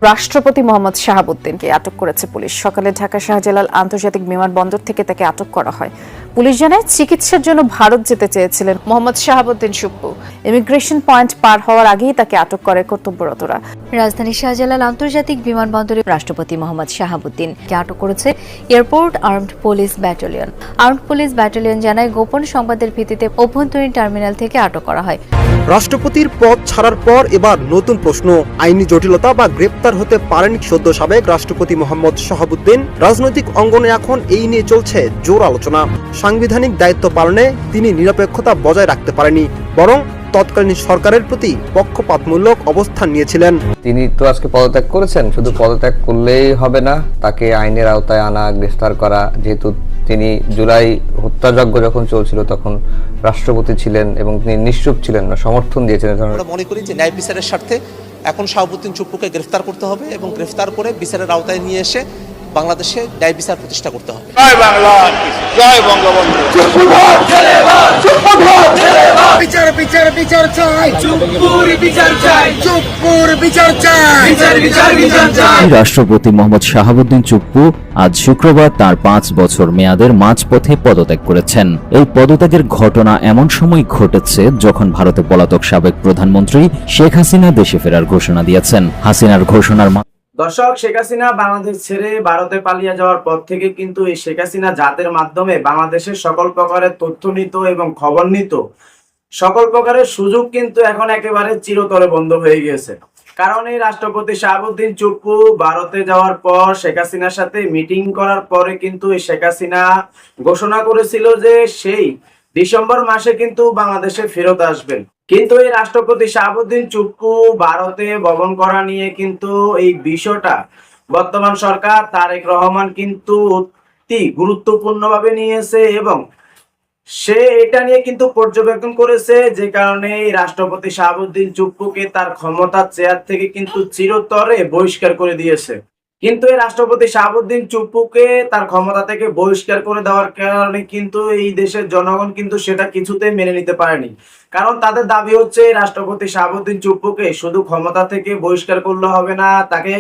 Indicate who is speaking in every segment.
Speaker 1: রাষ্ট্রপতি মোহাম্মদ শাহাবুদ্দিনকে আটক করেছে পুলিশ। সকালে ঢাকা শাহজালাল আন্তর্জাতিক বিমানবন্দর থেকে তাকে আটক করা হয়। পুলিশ জানায়, চিকিৎসার জন্য ভারত যেতে চেয়েছিলেন মোহাম্মদ শাহাবুদ্দিন চুপ্পু। ইমিগ্রেশন পয়েন্ট পার হওয়ার আগেই তাকে আটক করে কর্তব্যরতরা।
Speaker 2: রাজধানী শাহজালাল আন্তর্জাতিক বিমানবন্দরে রাষ্ট্রপতি মোহাম্মদ শাহাবুদ্দিনকে আটক করেছে airport armed police battalion. Armed police battalion জানায়, গোপন সংবাদের ভিত্তিতে অভ্যন্তরীণ টার্মিনাল থেকে আটক করা হয়।
Speaker 3: রাষ্ট্রপতির পদ ছাড়ার পর এবার নতুন প্রশ্ন, আইনি জটিলতা বা গ্রেপ্তার হতে পারেন সদ্য সাবেক রাষ্ট্রপতি মোহাম্মদ শাহাবুদ্দিন। রাজনৈতিক অঙ্গনে এখন এই নিয়ে চলছে জোর আলোচনা। সাংবিধানিক দায়িত্ব পালনে তিনি নিরপেক্ষতা বজায় রাখতে পারেনি, বরং তৎকালীন সরকারের প্রতি পক্ষপাতমূলক অবস্থান নিয়েছিলেন।
Speaker 4: তিনি তো আজকে পদত্যাগ করেছেন, শুধু পদত্যাগ করলেই হবে না, তাকে আইনের আওতায় আনা, গ্রেফতার করা। যেহেতু তিনি জুলাই হত্যাযজ্ঞ যখন চলছিল তখন রাষ্ট্রপতি ছিলেন এবং তিনি নিশ্চুপ ছিলেন না, সমর্থন দিয়েছেন।
Speaker 5: আমরা মনে করি যে ন্যায় বিচারের স্বার্থে এখন শাহাবুদ্দিন চুপ্পুকে গ্রেফতার করতে হবে এবং গ্রেফতার করে বিচারের আওতায় নিয়ে এসে বাংলাদেশে ন্যায় বিচার প্রতিষ্ঠা করতে হবে।
Speaker 6: জয় বাংলা, জয় বঙ্গবন্ধু।
Speaker 7: বিচার বিচার বিচার চাই, চুপ্পুর বিচার চাই, চুপ্পুর বিচার চাই, বিচার বিচার বিচার চাই।
Speaker 8: রাষ্ট্রপতি মোহাম্মদ শাহাবুদ্দিন চুপ্পু আজ শুক্রবার তার 5 বছর মেয়াদের মাঝপথে পদত্যাগ করেছেন। এই পদত্যাগের ঘটনা এমন সময় ঘটেছে যখন ভারতে পলাতক সাবেক প্রধানমন্ত্রী শেখ হাসিনা দেশে ফেরার ঘোষণা দিয়েছেন। হাসিনার ঘোষণার
Speaker 9: দর্শক, শেখ হাসিনা বাংলাদেশ ছেড়ে ভারতে পালিয়ে যাওয়ার পর থেকে কিন্তু এই শেখ হাসিনা যাদের মাধ্যমে বাংলাদেশের সকল প্রকারের তথ্য নিত এবং খবর নিত, সকল প্রকারের সুযোগ কিন্তু এখন একেবারে চিরতরে বন্ধ হয়ে গিয়েছে। কারণ এই রাষ্ট্রপতি শাহাবুদ্দিন চুপ্পু ভারতে যাওয়ার পর শেখ হাসিনার সাথে মিটিং করার পরে কিন্তু এই শেখ হাসিনা ঘোষণা করেছিল যে সেই ডিসেম্বর মাসে কিন্তু বাংলাদেশে ফেরত আসবেন। কিন্তু এই রাষ্ট্রপতি শাহাবুদ্দিন চুপ্পু ভারতে ভ্রমণ করা নিয়ে কিন্তু এই বিষয়টা বর্তমান সরকার তারেক রহমান কিন্তু অতি গুরুত্বপূর্ণভাবে নিয়েছে এবং সে এটা নিয়ে কিন্তু পর্যবেক্ষণ করেছে, যে কারণে এই রাষ্ট্রপতি শাহাবুদ্দিন চুপ্পুকে তার ক্ষমতার চেয়ার থেকে কিন্তু চিরতরে বহিষ্কার করে দিয়েছে। কিন্তু এই রাষ্ট্রপতি শাহাবুদ্দিন চুপ্পুকে তার ক্ষমতা থেকে বহিষ্কার করে দেওয়ার কারণে কিন্তু এই দেশের জনগণ কিন্তু সেটা কিছুতেই মেনে নিতে পারেনি। কারণ তাদের দাবি হচ্ছে রাষ্ট্রপতি শাহাবুদ্দিন চুপ্পুকে শুধু ক্ষমতা থেকে বহিষ্কার করলে হবে না, তাকে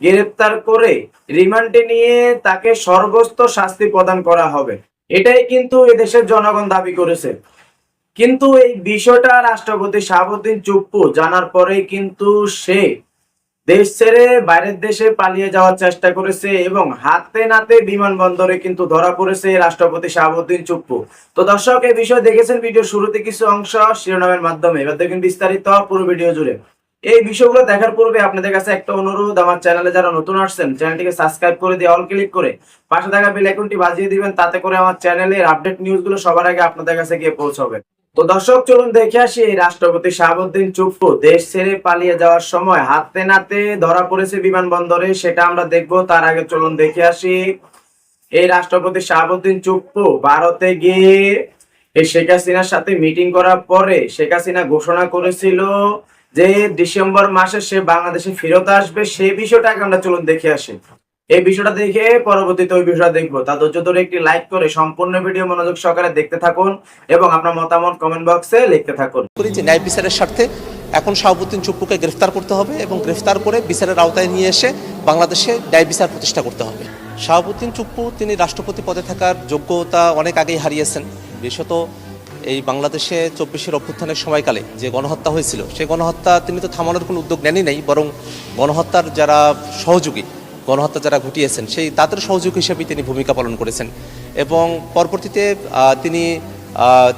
Speaker 9: গ্রেফতার করে রিমান্ডে নিয়ে তাকে সর্বোচ্চ শাস্তি প্রদান করা হবে। এটাই কিন্তু এদেশের জনগণ দাবি করেছে। কিন্তু এই বিষয়টা রাষ্ট্রপতি শাহাবুদ্দিন চুপ্পু জানার পরেই কিন্তু সে দেশ ছেড়ে বাইরের দেশে পালিয়ে যাওয়ার চেষ্টা করেছে এবং হাতে নাতে বিমানবন্দরে কিন্তু ধরা পড়েছে রাষ্ট্রপতি শাহাবুদ্দিন চুপ্পু। তো দর্শক, এই বিষয় দেখেছেন ভিডিও শুরুতে কিছু অংশ শিরোনামের মাধ্যমে, এবার দেখুন বিস্তারিত পুরো ভিডিও জুড়ে। এই বিষয়গুলো দেখার পূর্বে আপনাদের কাছে একটা অনুরোধ, আমার চ্যানেলে যারা নতুন আসছেন চ্যানেলটিকে সাবস্ক্রাইব করে দিয়ে অল ক্লিক করে পাশে থাকা বেল আইকনটি বাজিয়ে দিবেন, তাতে করে আমার চ্যানেলের আপডেট নিউজগুলো সবার আগে আপনাদের কাছে গিয়ে পৌঁছবে। তো দর্শক, চলুন দেখে আসি এই রাষ্ট্রপতি শাহাবুদ্দিন চুপ্পু দেশ ছেড়ে পালিয়ে যাওয়ার সময় হাতে নাতে ধরা পড়েছে বিমানবন্দরে, সেটা আমরা দেখবো। তার আগে চলুন দেখে আসি এই রাষ্ট্রপতি শাহাবুদ্দিন চুপ্পু ভারতে গিয়ে এই শেখ হাসিনার সাথে মিটিং করার পরে শেখ হাসিনা ঘোষণা করেছিল যে ডিসেম্বর মাসে সে বাংলাদেশে ফেরত আসবে। সেই বিষয়টাকে আমরা চলুন দেখে আসি। এই বিষয়টা দেখে পরবর্তীতে ওই বিষয়টা দেখবো। তা ধৈর্য ধরে একটি লাইক করে সম্পূর্ণ ভিডিও মনোযোগ সহকারে দেখতে থাকুন এবং আপনার মতামত কমেন্ট বক্সে লিখতে থাকুন।
Speaker 5: ন্যায় বিচারের স্বার্থে এখন শাহাবুদ্দিন চুপ্পুকে গ্রেফতার করতে হবে এবং গ্রেফতার করে বিচারের আওতায় নিয়ে এসে বাংলাদেশে ন্যায় বিচার প্রতিষ্ঠা করতে হবে। শাহাবুদ্দিন চুপ্পু তিনি রাষ্ট্রপতি পদে থাকার যোগ্যতা অনেক আগেই হারিয়েছেন। বিশেষত এই বাংলাদেশে 24-এর অভ্যুত্থানের সময়কালে যে গণহত্যা হয়েছিল, সেই গণহত্যা তিনি তো থামানোর কোনো উদ্যোগ নেনই নাই, বরং গণহত্যার যারা সহযোগী, গণহত্যা যারা ঘটিয়েছেন সেই তাদের সহযোগী হিসেবে তিনি ভূমিকা পালন করেছেন এবং পরবর্তীতে তিনি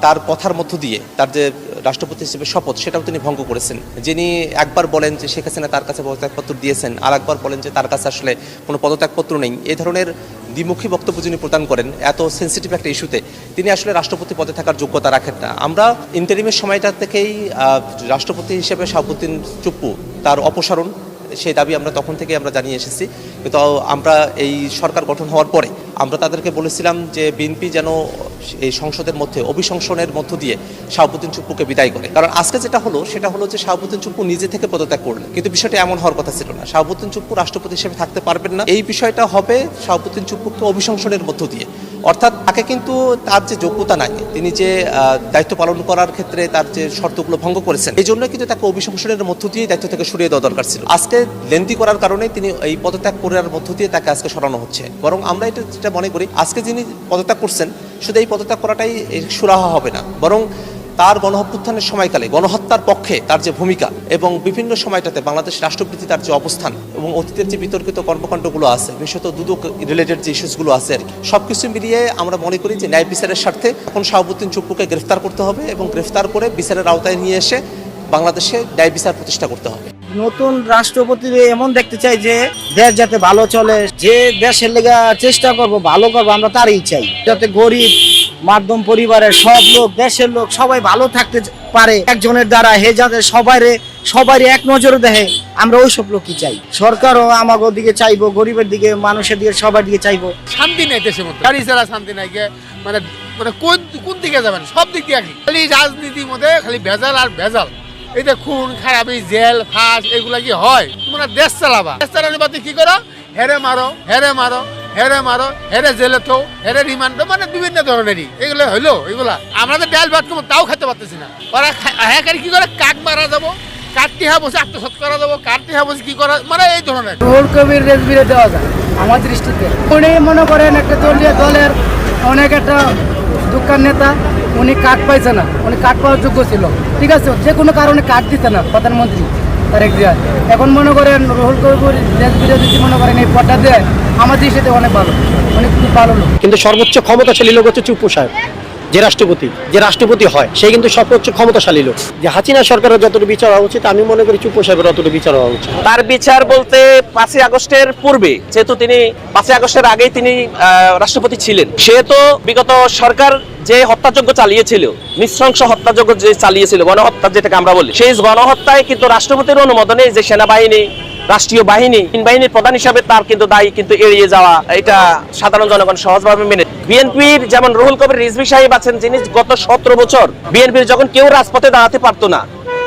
Speaker 5: তার কথার মধ্য দিয়ে তার যে রাষ্ট্রপতি হিসেবে শপথ সেটাও তিনি ভঙ্গ করেছেন। যিনি একবার বলেন যে শেখ হাসিনা তার কাছে পদত্যাগপত্র দিয়েছেন, আর একবার বলেন যে তার কাছে আসলে কোনো পদত্যাগপত্র নেই। এই ধরনের দ্বিমুখী বক্তব্য যিনি প্রদান করেন এত সেন্সিটিভ একটা ইস্যুতে, তিনি আসলে রাষ্ট্রপতি পদে থাকার যোগ্যতা রাখেন না। আমরা ইন্টারিমের সময়টা থেকেই রাষ্ট্রপতি হিসেবে শাহাবুদ্দিন চুপ্পু তার অপসারণ সেই দাবি আমরা তখন থেকে আমরা জানিয়ে এসেছি। কিন্তু আমরা এই সরকার গঠন হওয়ার পরে আমরা তাদেরকে বলেছিলাম যে বিএনপি যেন এই সংসদের মধ্যে অভিশংসনের মধ্য দিয়ে শাহাবুদ্দিন চুপ্পুকে বিদায় করে, কারণ আজকে যেটা হলো সেটা হলো যে শাহাবুদ্দিন চুপ্পু নিজে থেকে পদত্যাগ করলেন, কিন্তু বিষয়টা এমন হওয়ার কথা ছিল না। শাহাবুদ্দিন চুপ্পু রাষ্ট্রপতি হিসেবে থাকতে পারবেন না, এই বিষয়টা হবে শাহাবুদ্দিন চুপ্পুকে অভিশংসনের মধ্য দিয়ে, অর্থাৎ তাকে কিন্তু তার যে যোগ্যতা নাই, তিনি যে দায়িত্ব পালন করার ক্ষেত্রে তার যে শর্তগুলো ভঙ্গ করেছেন, এই জন্য কিন্তু তাকে অভিশংসনের মধ্য দিয়ে দায়িত্ব থেকে সরিয়ে দেওয়া দরকার ছিল। আজকে লেন্দি করার কারণে তিনি এই পদত্যাগ করার মধ্য দিয়ে তাকে আজকে সরানো হচ্ছে। বরং আমরা যেটা মনে করি, আজকে যিনি পদত্যাগ করছেন শুধু এই পদত্যাগ করাটাই সুরাহা হবে না, বরং তার গণঅভ্যুত্থানের সময়কালে গণহত্যার পক্ষে তার যে ভূমিকা এবং বিভিন্ন সময়টাতে বাংলাদেশ রাষ্ট্রপতি তার যে অবস্থান এবং অতীতের যে বিতর্কিত কর্মকাণ্ডগুলো আছে, বিশেষত দুদক রিলেটেড যে ইস্যুসগুলো আছে আর কি, সবকিছু মিলিয়ে আমরা মনে করি যে ন্যায় বিচারের স্বার্থে এখন শাহাবুদ্দিন চুপ্পুকে গ্রেফতার করতে হবে এবং গ্রেফতার করে বিচারের আওতায় নিয়ে এসে বাংলাদেশে ন্যায় বিচার প্রতিষ্ঠা করতে হবে।
Speaker 10: নতুন রাষ্ট্রপতি এমন দেখতে চাই যে দেশ যাতে ভালো চলে, যে দেশের লেগা চেষ্টা করব ভালো করবো, আমরা তারই চাই, যাতে গরিব মাধ্যম পরিবারের সব লোক, দেশের লোক সবাই ভালো থাকতে পারে একজনের দ্বারা, হে যাতে সবারই এক নজরে দেখে, আমরা ওইসব লোকই চাই। সরকারও আমাদের দিকে চাইবো, গরিবের দিকে, মানুষের দিকে, সবার দিকে চাইবো।
Speaker 6: শান্তি নেই দেশের মধ্যে, গাড়ি ছাড়া শান্তি নাই, মানে মানে কোন দিকে যাবেন, সব দিক দিয়ে খালি রাজনীতির মধ্যে খালি ভেজাল আর ভেজাল। এই যে খুন খারাপি, জেল ফাঁস, এগুলা কি হয়? তোমরা দেশ চালাবা, দেশ চালানোর বাদে কি করো? হেরে মারো, হেরে জেলে তো, হেরে রিমান্ড, মানে বিভিন্ন ধরনেরই এগুলো হইলো। এগুলা আমরা তো ডাল ভাত তাও খেতে পারতেছি না। ওরা হ্যাঁ কি করে, কাক মারা যাবো, কাটটি হ্যাঁ বসে আত্মসাৎ করা যাবো, কাটটি হ্যাঁ বসে কি করা, মানে এই ধরনের
Speaker 10: রুহুল কবির রেজভিরে দেওয়া যায় আমার দৃষ্টিতে। উনি মনে করেন একটা দলের অনেক একটা দোকান নেতা, উনি কার্ড পাইছে না, উনি কার্ড পাওয়ার যোগ্য ছিল, ঠিক আছে, যে কোনো কারণে কার্ড দিতে না প্রধানমন্ত্রী তারেক জিয়া। এখন মনে করেন রুহুল কবির রেজভিরে যদি মনে করেন এই পদটা দেয়, আমার দৃষ্টিতে অনেক ভালো, অনেক খুব ভালো লোক।
Speaker 3: কিন্তু সর্বোচ্চ ক্ষমতাশালী লোক হচ্ছে চুপ্পু সাহেব, যে রাষ্ট্রপতি হয় সে কিন্তু সর্বোচ্চ ক্ষমতাশালী লোক। যে হাসিনা সরকারের যতটুকু বিচার হওয়া উচিত, আমি মনে করি চুপ্পু সাহেবের অতটুকু বিচার হওয়া উচিত।
Speaker 11: তার বিচার বলতে 5ই আগস্টের পূর্বে, যেহেতু তিনি 5ই আগস্টের আগেই তিনি রাষ্ট্রপতি ছিলেন, সেহেতু বিগত সরকার যে হত্যাযজ্ঞ চালিয়েছিল, নৃশংস হত্যাযজ্ঞ যে চালিয়েছিল, গণহত্যা যেটাকে আমরা বলি, সেই গণহত্যায় কিন্তু রাষ্ট্রপতির অনুমোদনে যে সেনাবাহিনী, রাষ্ট্রীয় বাহিনী, বাহিনীর প্রধান হিসাবে তার কিন্তু দায়ী কিন্তু এড়িয়ে যাওয়া, এটা সাধারণ জনগণ সহজভাবে মেনে। বিএনপির যেমন রুহুল কবির রিজভী সাহেব আছেন, যিনি গত 17 বছর বিএনপির যখন কেউ রাজপথে দাঁড়াতে পারতো না,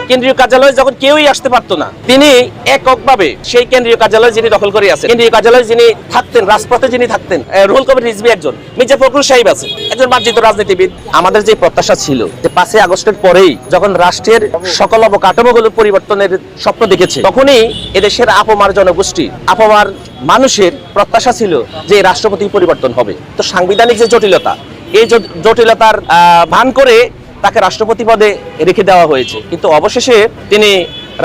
Speaker 11: কেন্দ্রীয় কার্যালয়ে যখন কেউই আসতে পারতো না, তিনি এককভাবে সেই কেন্দ্রীয় কার্যালয় যিনি দখল করে আছেন, কেন্দ্রীয় কার্যালয়ে যিনি থাকতেন, রাজপথে যিনি থাকতেন, রুহুল কবির রিজভী একজন, মির্জা ফখরুল সাহেব আছেন, একজন মার্জিত রাজনীতিবিদ। আমাদের যে প্রত্যাশা ছিল যে 5ই আগস্টের পরেই যখন রাষ্ট্রের সকল অবকাঠামোগুলো পরিবর্তনের স্বপ্ন দেখেছে, তখনই এদেশের আপমার জনগোষ্ঠী, আপমার মানুষের প্রত্যাশা ছিল যে রাষ্ট্রপতি পরিবর্তন হবে। তো সাংবিধানিক যে জটিলতা, এই জটিলতার ভান করে তাকে রাষ্ট্রপতি পদে রেখে দেওয়া হয়েছে, কিন্তু অবশেষে তিনি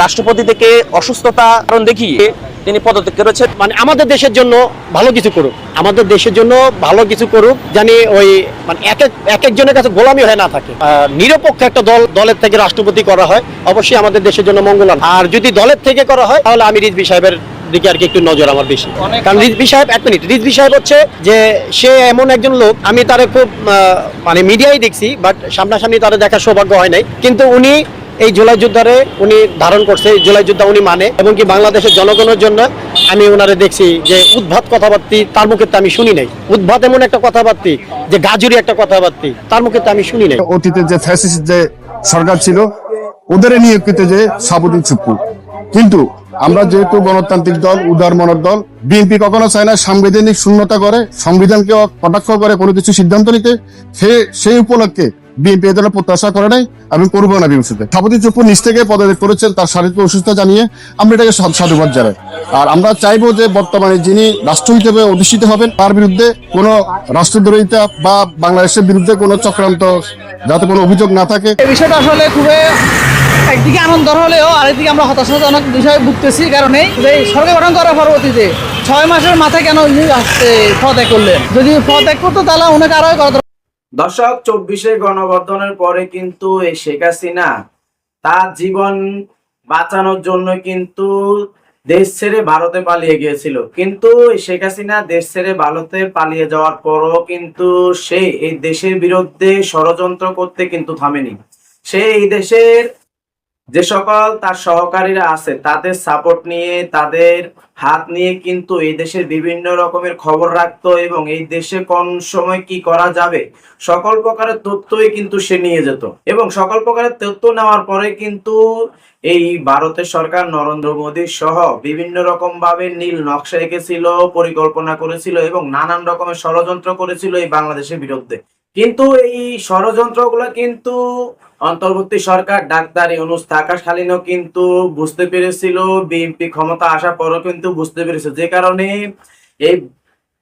Speaker 11: রাষ্ট্রপতি থেকে অসুস্থতা কারণ দেখিয়ে তিনি পদত্যাগ করেছেন।
Speaker 3: মানে আমাদের দেশের জন্য ভালো কিছু করুক, আমাদের দেশের জন্য ভালো কিছু করুক, জানি ওই মানে এক একজনের কাছে গোলামি হয়ে না থাকে। নিরপেক্ষ একটা দলের থেকে রাষ্ট্রপতি করা হয়, অবশ্যই আমাদের দেশের জন্য মঙ্গল। আর যদি দলের থেকে করা হয়, তাহলে আমি রিজভী সাহেবের দিকে আর কি একটু নজর আমার বেশি। কারণ রিজভী সাহেব, রিজভী সাহেব হচ্ছে যে সে এমন একজন লোক, আমি তারে খুব মানে মিডিয়ায় দেখছি, বাট সামনাসামনি তারে দেখার সৌভাগ্য হয় নাই, কিন্তু উনি এই জুলাই যোদ্ধারে উনি ধারণ করছে, জুলাই যোদ্ধা উনি মানে, এবং কি বাংলাদেশের জনগণের জন্য আমি ওনারে দেখছি যে উদ্ভাত কথাবার্তি তার মুখে তো আমি শুনি নাই। উদ্ভাত এমন একটা কথাবার্তি, যে গাজুরি একটা কথাবার্তি তার মুখে তো আমি শুনি নাই।
Speaker 6: অতীতে যে ফ্যাসিস্ট যে সরকার ছিল, ওদের নিয়োজিত যে শাহাবুদ্দিন চুপ্পু, কিন্তু আমরা যেহেতু গণতান্ত্রিক দল, উদার মনের দল, বিএনপি কখনো চায় না সাংবিধানিক শূন্যতা করে, সংবিধানকে কটাক্ষ করে কোনো কিছু সিদ্ধান্ত নিতে। সেই উপলক্ষে বিএনপি এ ধরনের প্রত্যাশা করে নাই, আমি করবো না বিএনপিতে। শাহাবুদ্দিন চুপ্পু নিজ থেকে পদত্যাগ করেছেন তার শারীরিক অসুস্থতা জানিয়ে, আমরা এটাকে সাধুবাদ জানাই। আর আমরা চাইবো যে বর্তমানে যিনি রাষ্ট্র হিসেবে অধিষ্ঠিত হবেন, তার বিরুদ্ধে কোনো রাষ্ট্রদ্রোহিতা বা বাংলাদেশের বিরুদ্ধে কোনো চক্রান্ত যাতে কোনো অভিযোগ না থাকে।
Speaker 10: এই বিষয়টা আসলে খুবই একদিকে আনন্দ হলেও আরেকদিকে আমরা হতাশাজনক বিষয়ে ভুগতেছি, কারণে সরকার গঠন করার পরবর্তীতে 6 মাসের মাথায় কেন পদত্যাগ করলেন? যদি পদত্যাগ করতো তাহলে অনেক আরো করা।
Speaker 9: দর্শক, 24শে গণঅভ্যুত্থানের পরে কিন্তু এই শেখ হাসিনা তার জীবন বাঁচানোর জন্য কিন্তু দেশ ছেড়ে ভারতে পালিয়ে গিয়েছিল, কিন্তু শেখ হাসিনা দেশ ছেড়ে ভারতে পালিয়ে যাওয়ার পরও কিন্তু সে এই দেশের বিরুদ্ধে ষড়যন্ত্র করতে কিন্তু থামেনি। সে এই দেশের যে সকল তার সহকারীরা আছে তাদের সাপোর্ট নিয়ে, তাদের হাত নিয়ে কিন্তু এই দেশের বিভিন্ন রকমের খবর রাখতো এবং এই দেশে কোন সময় কি করা যাবে সকল প্রকারের তথ্যই কিন্তু সে নিয়ে যেত। এবং সকল প্রকারের তথ্য নেওয়ার পরে কিন্তু এই ভারতের সরকার নরেন্দ্র মোদী সহ বিভিন্ন রকম ভাবে নীল নকশা এঁকেছিল, পরিকল্পনা করেছিল এবং নানান রকমের ষড়যন্ত্র করেছিল এই বাংলাদেশের বিরুদ্ধে। কিন্তু এই ষড়যন্ত্রগুলো কিন্তু অন্তর্বর্তী সরকার ডাক্তার ইউনূস থাকাকালীনও কিন্তু বুঝতে পেরেছিল, বিএনপি ক্ষমতা আসার পরও কিন্তু বুঝতে পেরেছে, যে কারণে এই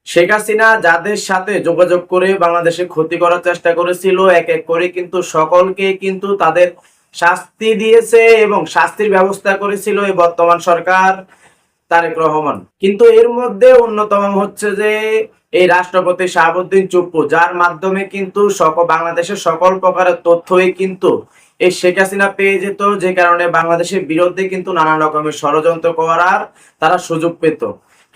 Speaker 9: শেখ হাসিনা যাদের সাথে যোগাযোগ করে বাংলাদেশে ক্ষতি করার চেষ্টা করেছিল এক এক করে কিন্তু সকলকে কিন্তু তাদের শাস্তি দিয়েছে এবং শাস্তির ব্যবস্থা করেছিল এই বর্তমান সরকার তারেক রহমান। কিন্তু এর মধ্যে অন্যতম হচ্ছে যে এই রাষ্ট্রপতি শাহাবুদ্দিন চুপ্পু, যার মাধ্যমে কিন্তু বাংলাদেশের সকল প্রকারের তথ্যই কিন্তু এই শেখ হাসিনা পেয়ে যেত, যে কারণে বাংলাদেশের বিরুদ্ধে কিন্তু নানা রকমের ষড়যন্ত্র করার তারা সুযোগ পেত।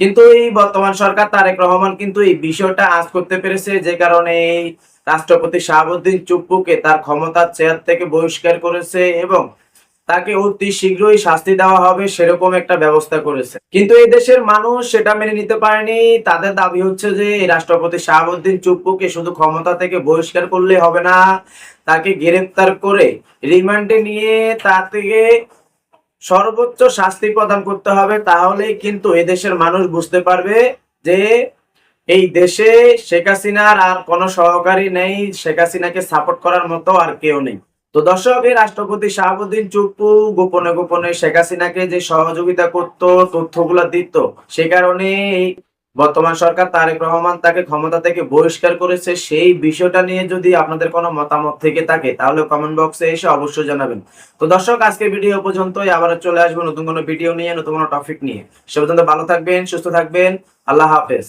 Speaker 9: কিন্তু এই বর্তমান সরকার তারেক রহমান কিন্তু এই বিষয়টা আঁচ করতে পেরেছে, যে কারণে এই রাষ্ট্রপতি শাহাবুদ্দিন চুপ্পুকে তার ক্ষমতার চেয়ার থেকে বহিষ্কার করেছে এবং তাকে অতি শীঘ্রই শাস্তি দেওয়া হবে সেরকম একটা ব্যবস্থা করেছে। কিন্তু এই দেশের মানুষ সেটা মেনে নিতে পারেনি। তাদের দাবি হচ্ছে যে এই রাষ্ট্রপতি শাহাবুদ্দিন চুপ্পুকে শুধু ক্ষমতা থেকে বহিষ্কার করলে হবে না, তাকে গ্রেফতার করে রিমান্ডে নিয়ে তার থেকে সর্বোচ্চ শাস্তি প্রদান করতে হবে। তাহলেই কিন্তু এদেশের মানুষ বুঝতে পারবে যে এই দেশে শেখ হাসিনার আর কোনো সহকারী নেই, শেখ হাসিনাকে সাপোর্ট করার মতো আর কেউ নেই। তো দর্শক, এই রাষ্ট্রপতি শাহাবুদ্দিন চুপ্পু গোপনে গোপনে শেখ হাসিনাকে যে সহযোগিতা করত, তথ্যগুলো দিত, সে কারণে এই বর্তমান সরকার তারেক রহমান তাকে ক্ষমতা থেকে বহিষ্কার করেছে। সেই বিষয়টা নিয়ে যদি আপনাদের কোনো মতামত থেকে থাকে তাহলে কমেন্ট বক্সে এসে অবশ্যই জানাবেন। তো দর্শক, আজকে ভিডিও পর্যন্তই, আবার চলে আসবো নতুন কোনো ভিডিও নিয়ে, নতুন কোনো টপিক নিয়ে। সে পর্যন্ত ভালো থাকবেন, সুস্থ থাকবেন, আল্লাহ হাফেজ।